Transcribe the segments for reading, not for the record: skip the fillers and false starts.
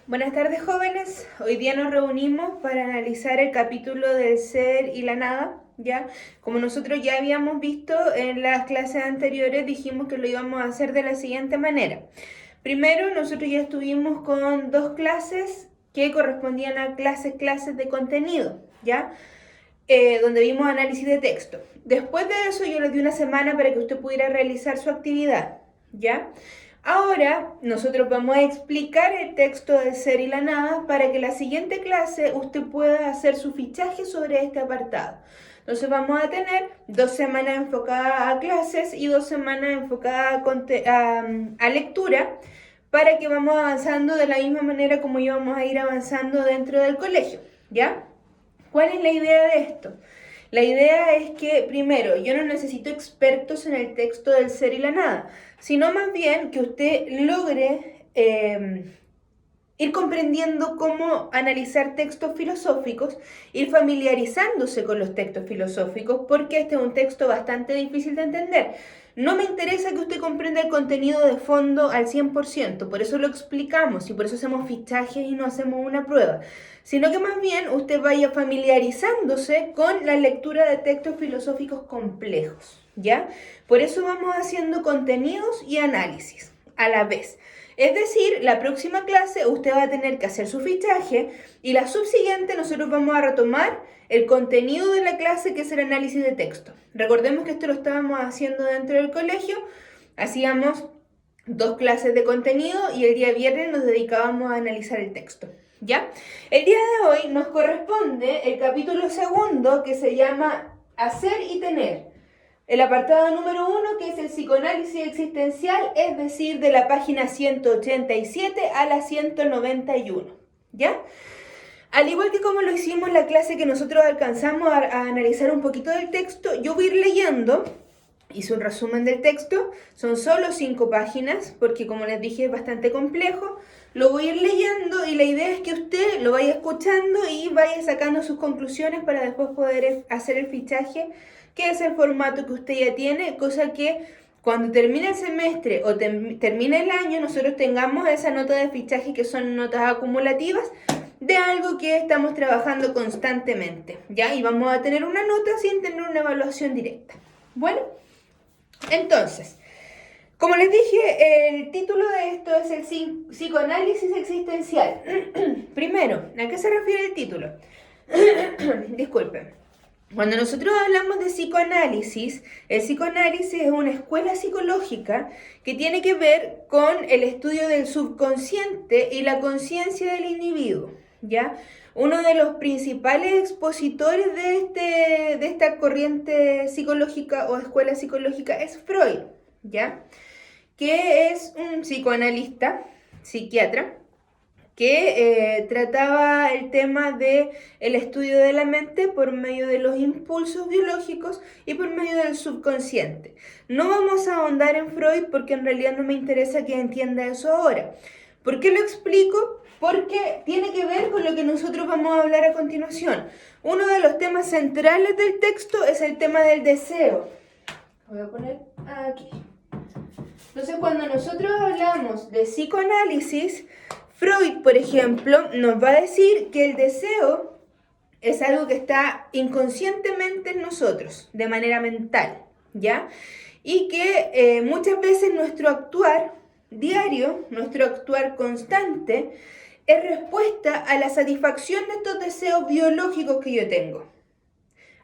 Buenas tardes, jóvenes. Hoy día nos reunimos para analizar el capítulo del ser y la nada, ¿ya? Como nosotros ya habíamos visto en las clases anteriores, dijimos que lo íbamos a hacer de la siguiente manera. Primero, nosotros ya estuvimos con dos clases que correspondían a clases de contenido, ¿ya? Donde vimos análisis de texto. Después de eso, yo les di una semana para que usted pudiera realizar su actividad, ¿ya? Ahora nosotros vamos a explicar el texto del ser y la nada para que la siguiente clase usted pueda hacer su fichaje sobre este apartado. Entonces vamos a tener 2 semanas enfocadas a clases y 2 semanas enfocadas a lectura para que vamos avanzando de la misma manera como íbamos a ir avanzando dentro del colegio, ¿ya? ¿Cuál es la idea de esto? La idea es que, primero, yo no necesito expertos en el texto del ser y la nada, sino más bien que usted logre ir comprendiendo cómo analizar textos filosóficos, ir familiarizándose con los textos filosóficos, porque este es un texto bastante difícil de entender. No me interesa que usted comprenda el contenido de fondo al 100%, por eso lo explicamos y por eso hacemos fichajes y no hacemos una prueba, sino que más bien usted vaya familiarizándose con la lectura de textos filosóficos complejos, ¿ya? Por eso vamos haciendo contenidos y análisis a la vez. Es decir, la próxima clase usted va a tener que hacer su fichaje y la subsiguiente nosotros vamos a retomar el contenido de la clase, que es el análisis de texto. Recordemos que esto lo estábamos haciendo dentro del colegio, hacíamos 2 clases de contenido y el día viernes nos dedicábamos a analizar el texto, ¿ya? El día de hoy nos corresponde el capítulo segundo, que se llama Hacer y Tener. El apartado número 1, que es el psicoanálisis existencial, es decir, de la página 187 a la 191, ¿ya? Al igual que como lo hicimos en la clase que nosotros alcanzamos a analizar un poquito del texto, yo voy a ir leyendo. Hice un resumen del texto, son solo 5 páginas, porque como les dije es bastante complejo. Lo voy a ir leyendo y la idea es que usted lo vaya escuchando y vaya sacando sus conclusiones para después poder hacer el fichaje, que es el formato que usted ya tiene, cosa que cuando termine el semestre o termine el año nosotros tengamos esa nota de fichaje, que son notas acumulativas de algo que estamos trabajando constantemente, ¿ya? Y vamos a tener una nota sin tener una evaluación directa. Bueno, entonces, como les dije, el título de esto es el psicoanálisis existencial. Primero, ¿a qué se refiere el título? Disculpen. Cuando nosotros hablamos de psicoanálisis, el psicoanálisis es una escuela psicológica que tiene que ver con el estudio del subconsciente y la conciencia del individuo, ¿ya? Uno de los principales expositores de esta corriente psicológica o escuela psicológica es Freud, ¿ya? Que es un psicoanalista, psiquiatra, que trataba el tema de el estudio de la mente por medio de los impulsos biológicos y por medio del subconsciente. No vamos a ahondar en Freud porque en realidad no me interesa que entienda eso ahora. ¿Por qué lo explico? Porque tiene que ver con lo que nosotros vamos a hablar a continuación. Uno de los temas centrales del texto es el tema del deseo. Voy a poner aquí. Entonces, cuando nosotros hablamos de psicoanálisis, Freud, por ejemplo, nos va a decir que el deseo es algo que está inconscientemente en nosotros, de manera mental, ¿ya? Y que muchas veces nuestro actuar diario, nuestro actuar constante, es respuesta a la satisfacción de estos deseos biológicos que yo tengo.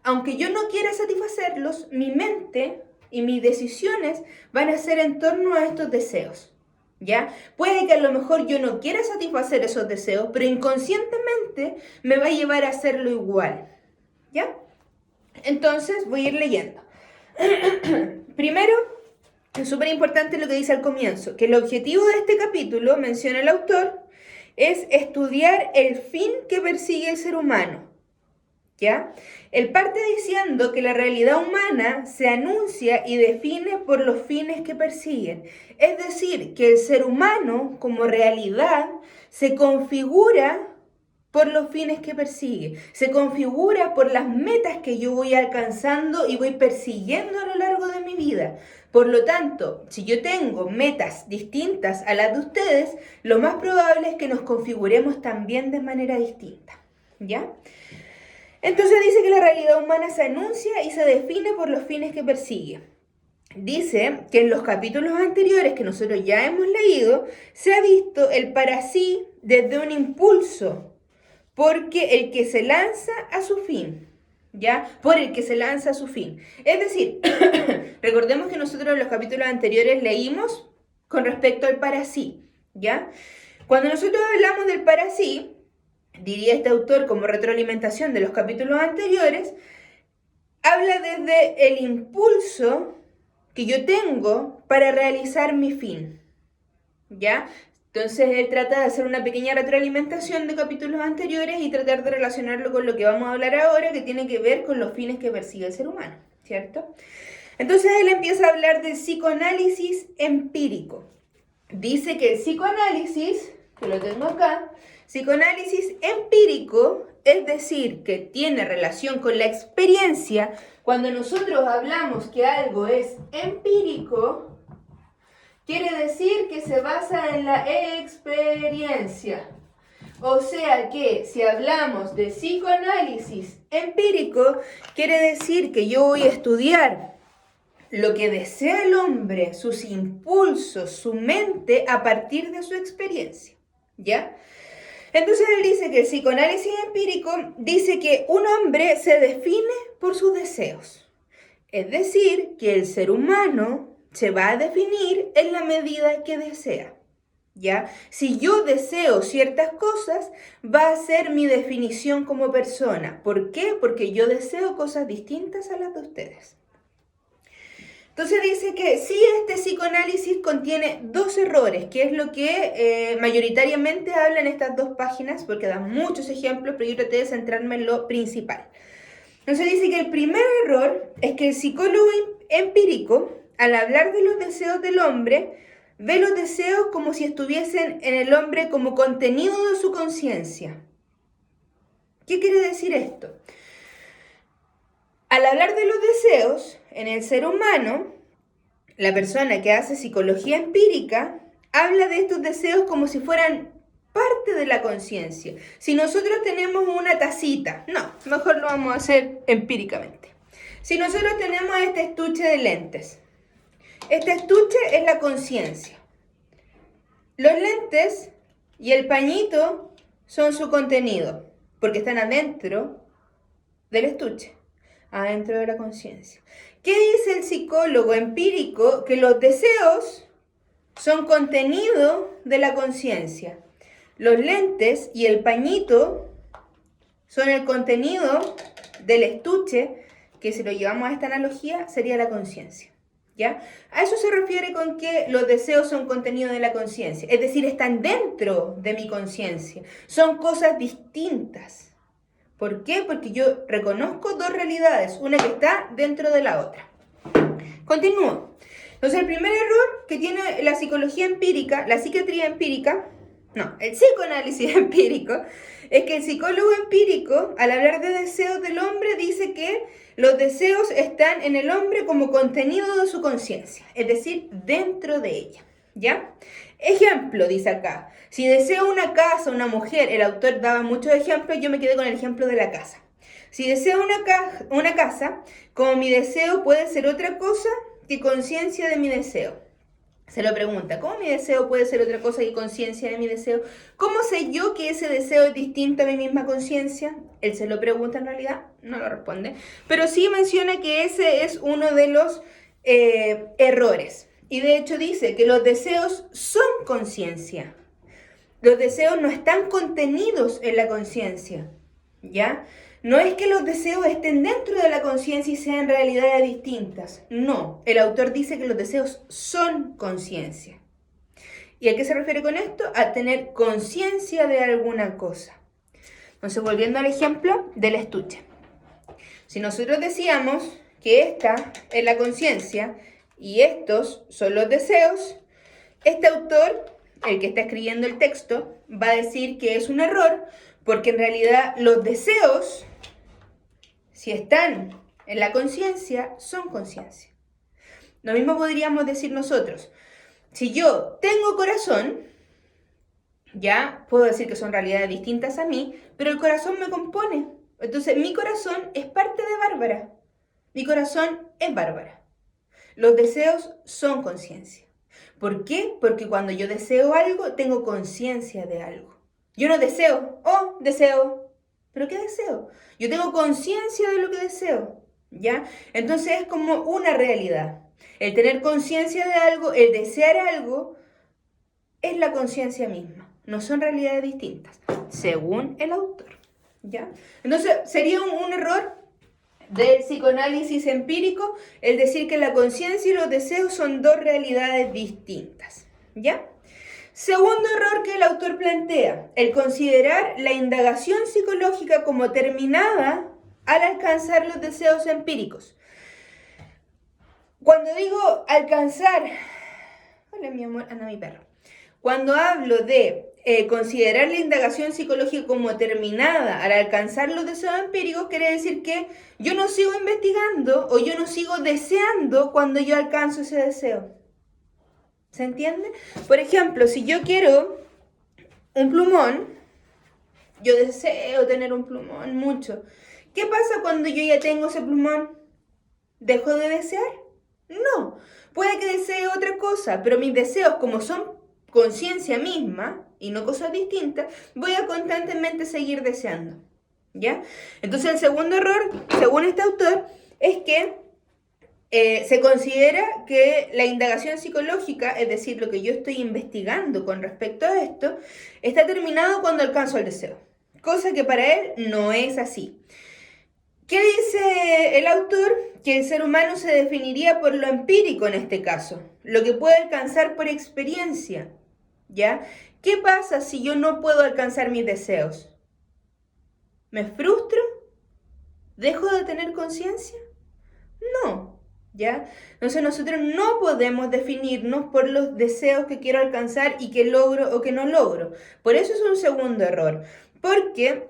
Aunque yo no quiera satisfacerlos, mi mente y mis decisiones van a ser en torno a estos deseos, ¿ya? Puede que a lo mejor yo no quiera satisfacer esos deseos, pero inconscientemente me va a llevar a hacerlo igual, ¿ya? Entonces voy a ir leyendo. Primero, es súper importante lo que dice al comienzo, que el objetivo de este capítulo, menciona el autor, es estudiar el fin que persigue el ser humano, ¿ya? Él parte diciendo que la realidad humana se anuncia y define por los fines que persiguen. Es decir, que el ser humano como realidad se configura por los fines que persigue, se configura por las metas que yo voy alcanzando y voy persiguiendo a lo largo de mi vida. Por lo tanto, si yo tengo metas distintas a las de ustedes, lo más probable es que nos configuremos también de manera distinta, ¿ya? Entonces dice que la realidad humana se anuncia y se define por los fines que persigue. Dice que en los capítulos anteriores que nosotros ya hemos leído, se ha visto el para sí desde un impulso, porque el que se lanza a su fin, ¿ya? Por el que se lanza a su fin. Es decir, recordemos que nosotros en los capítulos anteriores leímos con respecto al para sí, ¿ya? Cuando nosotros hablamos del para sí, diría este autor como retroalimentación de los capítulos anteriores, habla desde el impulso que yo tengo para realizar mi fin, ¿ya? Entonces él trata de hacer una pequeña retroalimentación de capítulos anteriores y tratar de relacionarlo con lo que vamos a hablar ahora, que tiene que ver con los fines que persigue el ser humano, ¿cierto? Entonces él empieza a hablar del psicoanálisis empírico. Dice que el psicoanálisis, que lo tengo acá, psicoanálisis empírico, es decir, que tiene relación con la experiencia. Cuando nosotros hablamos que algo es empírico, quiere decir que se basa en la experiencia. O sea que si hablamos de psicoanálisis empírico, quiere decir que yo voy a estudiar lo que desea el hombre, sus impulsos, su mente, a partir de su experiencia, ¿ya? Entonces él dice que el psicoanálisis empírico dice que un hombre se define por sus deseos. Es decir, que el ser humano se va a definir en la medida que desea, ¿ya? Si yo deseo ciertas cosas, va a ser mi definición como persona. ¿Por qué? Porque yo deseo cosas distintas a las de ustedes. Entonces dice que sí, este psicoanálisis contiene dos errores, que es lo que mayoritariamente habla en estas dos páginas, porque dan muchos ejemplos, pero yo traté de centrarme en lo principal. Entonces dice que el primer error es que el psicólogo empírico, al hablar de los deseos del hombre, ve los deseos como si estuviesen en el hombre como contenido de su conciencia. ¿Qué quiere decir esto? Al hablar de los deseos en el ser humano, la persona que hace psicología empírica habla de estos deseos como si fueran parte de la conciencia. Si nosotros tenemos una tacita, no, mejor lo vamos a hacer empíricamente. Si nosotros tenemos este estuche de lentes, este estuche es la conciencia. Los lentes y el pañito son su contenido, porque están adentro del estuche, adentro de la conciencia. ¿Qué dice el psicólogo empírico? Que los deseos son contenido de la conciencia. Los lentes y el pañito son el contenido del estuche, que si lo llevamos a esta analogía sería la conciencia, ¿ya? A eso se refiere con que los deseos son contenido de la conciencia, es decir, están dentro de mi conciencia, son cosas distintas. ¿Por qué? Porque yo reconozco dos realidades, una que está dentro de la otra. Continúo. Entonces, el primer error que tiene la psicología empírica, la psiquiatría empírica, el psicoanálisis empírico, es que el psicólogo empírico, al hablar de deseos del hombre, dice que los deseos están en el hombre como contenido de su conciencia, es decir, dentro de ella, ¿ya? Ejemplo, dice acá, si deseo una casa, una mujer, el autor daba muchos ejemplos, yo me quedé con el ejemplo de la casa. Si deseo una casa, como mi deseo puede ser otra cosa que conciencia de mi deseo. Se lo pregunta, ¿cómo mi deseo puede ser otra cosa que conciencia de mi deseo? ¿Cómo sé yo que ese deseo es distinto a mi misma conciencia? Él se lo pregunta en realidad, no lo responde, pero sí menciona que ese es uno de los errores. Y de hecho dice que los deseos son conciencia. Los deseos no están contenidos en la conciencia, ¿ya? No es que los deseos estén dentro de la conciencia y sean realidades distintas. No, el autor dice que los deseos son conciencia. ¿Y a qué se refiere con esto? A tener conciencia de alguna cosa. Entonces, volviendo al ejemplo del estuche. Si nosotros decíamos que esta es la conciencia y estos son los deseos, este autor, el que está escribiendo el texto, va a decir que es un error, Porque en realidad los deseos, si están en la conciencia, son conciencia. Lo mismo podríamos decir nosotros. Si yo tengo corazón, ya puedo decir que son realidades distintas a mí, pero el corazón me compone. Entonces mi corazón es parte de Bárbara. Mi corazón es Bárbara. Los deseos son conciencia. ¿Por qué? Porque cuando yo deseo algo, tengo conciencia de algo. Yo no deseo, deseo. ¿Pero qué deseo? Yo tengo conciencia de lo que deseo, ¿ya? Entonces es como una realidad. El tener conciencia de algo, el desear algo, es la conciencia misma. No son realidades distintas, según el autor, ¿ya? Entonces sería un error del psicoanálisis empírico el decir que la conciencia y los deseos son dos realidades distintas, ¿ya? Segundo error que el autor plantea, el considerar la indagación psicológica como terminada al alcanzar los deseos empíricos. Cuando digo alcanzar, hola mi amor, anda mi perro. Cuando hablo de considerar la indagación psicológica como terminada al alcanzar los deseos empíricos, quiere decir que yo no sigo investigando o yo no sigo deseando cuando yo alcanzo ese deseo. ¿Se entiende? Por ejemplo, si yo quiero un plumón, yo deseo tener un plumón mucho. ¿Qué pasa cuando yo ya tengo ese plumón? ¿Dejo de desear? No. Puede que desee otra cosa, pero mis deseos, como son conciencia misma y no cosas distintas, voy a constantemente seguir deseando, ¿ya? Entonces el segundo error, según este autor, es que se considera que la indagación psicológica, es decir, lo que yo estoy investigando con respecto a esto, está terminado cuando alcanzo el deseo, cosa que para él no es así. ¿Qué dice el autor? Que el ser humano se definiría por lo empírico en este caso, lo que puede alcanzar por experiencia, ¿ya? ¿Qué pasa si yo no puedo alcanzar mis deseos? ¿Me frustro? ¿Dejo de tener conciencia? No, ¿ya? Entonces nosotros no podemos definirnos por los deseos que quiero alcanzar y que logro o que no logro. Por eso es un segundo error, porque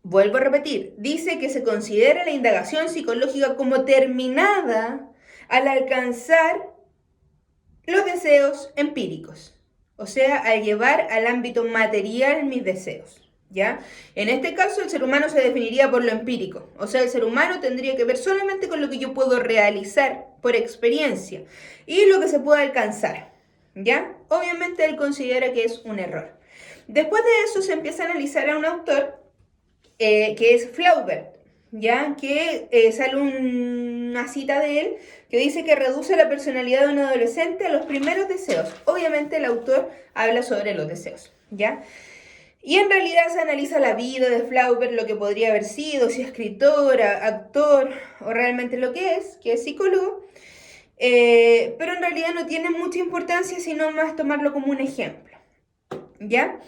vuelvo a repetir, dice que se considera la indagación psicológica como terminada al alcanzar los deseos empíricos, o sea, al llevar al ámbito material mis deseos, ¿ya? En este caso, el ser humano se definiría por lo empírico, o sea, el ser humano tendría que ver solamente con lo que yo puedo realizar por experiencia y lo que se puede alcanzar, ¿ya? Obviamente él considera que es un error. Después de eso se empieza a analizar a un autor que es Flaubert, ¿ya? Que sale una cita de él que dice que reduce la personalidad de un adolescente a los primeros deseos. Obviamente el autor habla sobre los deseos, ¿ya? Y en realidad se analiza la vida de Flaubert, lo que podría haber sido, si escritor, actor o realmente lo que es psicólogo, pero en realidad no tiene mucha importancia, sino más tomarlo como un ejemplo, ¿ya?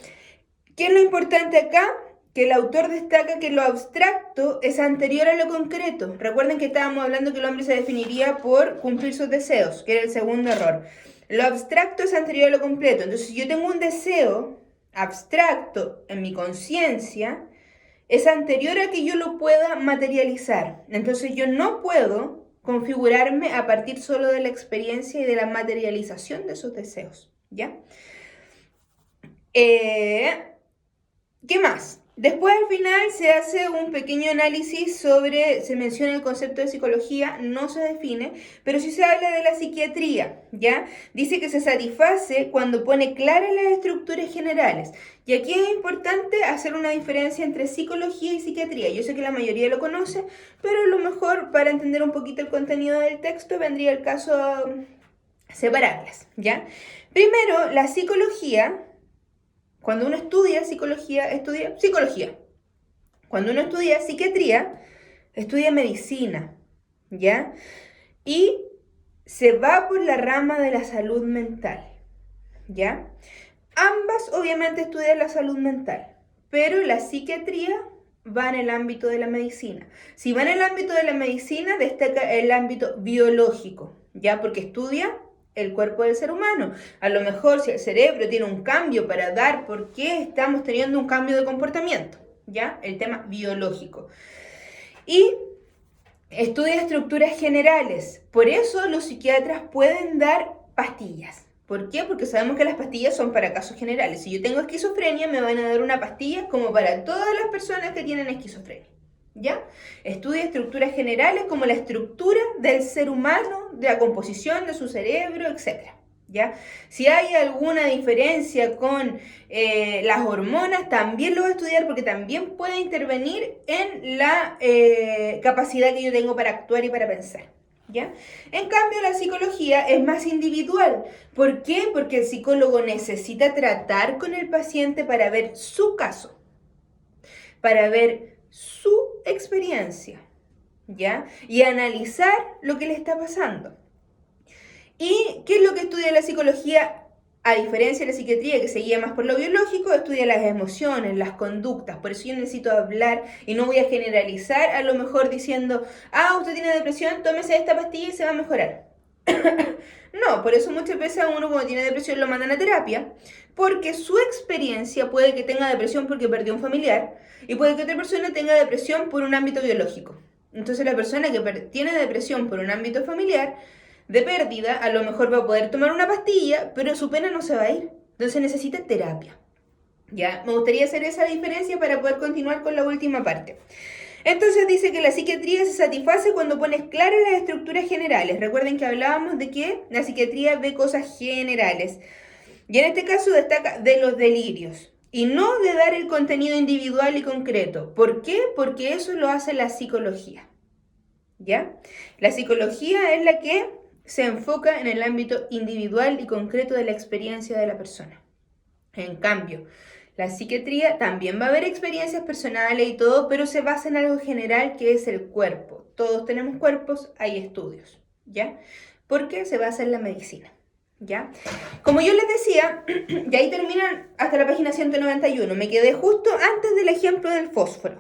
¿Qué es lo importante acá? Que el autor destaca que lo abstracto es anterior a lo concreto. Recuerden que estábamos hablando que el hombre se definiría por cumplir sus deseos, que era el segundo error. Lo abstracto es anterior a lo concreto. Entonces, si yo tengo un deseo abstracto en mi conciencia, es anterior a que yo lo pueda materializar. Entonces, yo no puedo configurarme a partir solo de la experiencia y de la materialización de esos deseos, ¿ya? ¿Qué más? Después al final se hace un pequeño análisis sobre, se menciona el concepto de psicología, no se define, pero sí se habla de la psiquiatría, ¿ya? Dice que se satisface cuando pone claras las estructuras generales. Y aquí es importante hacer una diferencia entre psicología y psiquiatría. Yo sé que la mayoría lo conoce, pero a lo mejor para entender un poquito el contenido del texto vendría el caso separarlas, ¿ya? Primero, la psicología. Cuando uno estudia psicología, estudia psicología. Cuando uno estudia psiquiatría, estudia medicina, ¿ya? Y se va por la rama de la salud mental, ¿ya? Ambas obviamente estudian la salud mental, pero la psiquiatría va en el ámbito de la medicina. Si va en el ámbito de la medicina, destaca el ámbito biológico, ¿ya? Porque estudia el cuerpo del ser humano. A lo mejor si el cerebro tiene un cambio para dar por qué estamos teniendo un cambio de comportamiento, ¿ya? El tema biológico. Y estudia estructuras generales. Por eso los psiquiatras pueden dar pastillas. ¿Por qué? Porque sabemos que las pastillas son para casos generales. Si yo tengo esquizofrenia, me van a dar una pastilla como para todas las personas que tienen esquizofrenia. ¿Ya? Estudia estructuras generales como la estructura del ser humano, de la composición de su cerebro, etc. ¿Ya? Si hay alguna diferencia con las hormonas, también lo voy a estudiar porque también puede intervenir en la capacidad que yo tengo para actuar y para pensar. ¿Ya? En cambio, la psicología es más individual. ¿Por qué? Porque el psicólogo necesita tratar con el paciente para ver su caso, para ver su experiencia, ¿ya? Y analizar lo que le está pasando. ¿Y qué es lo que estudia la psicología? A diferencia de la psiquiatría, que se guía más por lo biológico, estudia las emociones, las conductas. Por eso yo necesito hablar y no voy a generalizar, a lo mejor diciendo, usted tiene depresión, tómese esta pastilla y se va a mejorar. No, por eso muchas veces a uno cuando tiene depresión lo mandan a terapia, porque su experiencia puede que tenga depresión porque perdió un familiar y puede que otra persona tenga depresión por un ámbito biológico. Entonces la persona que tiene depresión por un ámbito familiar de pérdida, a lo mejor va a poder tomar una pastilla, pero su pena no se va a ir. Entonces necesita terapia. Ya, me gustaría hacer esa diferencia para poder continuar con la última parte. Entonces dice que la psiquiatría se satisface cuando pones claras las estructuras generales. Recuerden que hablábamos de que la psiquiatría ve cosas generales. Y en este caso destaca de los delirios. Y no de dar el contenido individual y concreto. ¿Por qué? Porque eso lo hace la psicología. ¿Ya? La psicología es la que se enfoca en el ámbito individual y concreto de la experiencia de la persona. En cambio, la psiquiatría también va a haber experiencias personales y todo, pero se basa en algo general que es el cuerpo. Todos tenemos cuerpos, hay estudios, ¿ya? Porque se basa en la medicina, ¿ya? Como yo les decía, y ahí terminan hasta la página 191, me quedé justo antes del ejemplo del fósforo,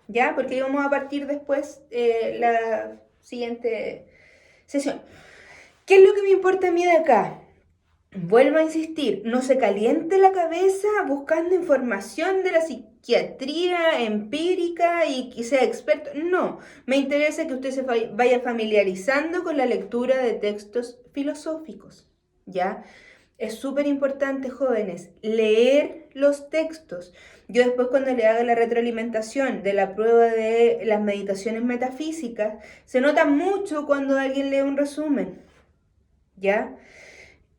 ¿ya? Porque íbamos a partir después la siguiente sesión. ¿Qué es lo que me importa a mí de acá? Vuelvo a insistir, no se caliente la cabeza buscando información de la psiquiatría empírica y que sea experto. No, me interesa que usted se vaya familiarizando con la lectura de textos filosóficos, ¿ya? Es súper importante, jóvenes, leer los textos. Yo después cuando le haga la retroalimentación de la prueba de las meditaciones metafísicas, se nota mucho cuando alguien lee un resumen, ¿ya?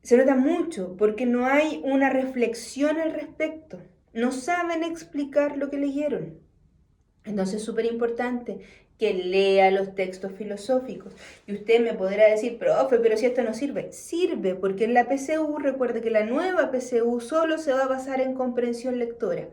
Se nota mucho porque no hay una reflexión al respecto. No saben explicar lo que leyeron. Entonces es súper importante que lea los textos filosóficos. Y usted me podrá decir, profe, pero si esto no sirve. Sirve porque en la PSU, recuerde que la nueva PSU solo se va a basar en comprensión lectora.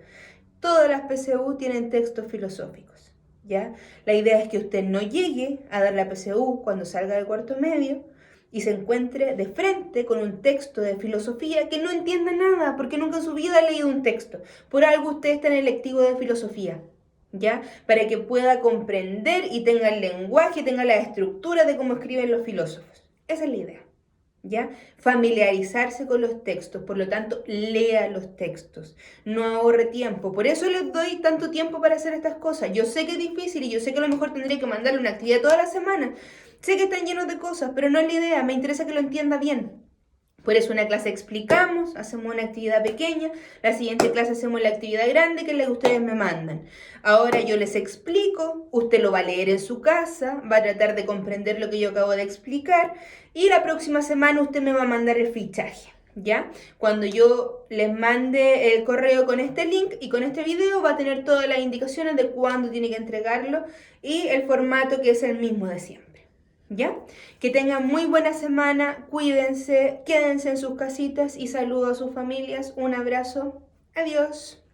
Todas las PSU tienen textos filosóficos, ¿ya? La idea es que usted no llegue a dar la PSU cuando salga de cuarto medio y se encuentre de frente con un texto de filosofía que no entienda nada, porque nunca en su vida ha leído un texto. Por algo usted está en el lectivo de filosofía, ¿ya? Para que pueda comprender y tenga el lenguaje, tenga la estructura de cómo escriben los filósofos. Esa es la idea, ¿ya? Familiarizarse con los textos, por lo tanto, lea los textos, no ahorre tiempo. Por eso les doy tanto tiempo para hacer estas cosas. Yo sé que es difícil y yo sé que a lo mejor tendría que mandarle una actividad toda la semana. Sé que están llenos de cosas, pero no es la idea, me interesa que lo entienda bien. Por eso una clase explicamos, hacemos una actividad pequeña, la siguiente clase hacemos la actividad grande que es la que ustedes me mandan. Ahora yo les explico, usted lo va a leer en su casa, va a tratar de comprender lo que yo acabo de explicar y la próxima semana usted me va a mandar el fichaje, ¿ya? Cuando yo les mande el correo con este link y con este video va a tener todas las indicaciones de cuándo tiene que entregarlo y el formato que es el mismo de siempre. ¿Ya? Que tengan muy buena semana, cuídense, quédense en sus casitas y saludo a sus familias. Un abrazo. Adiós.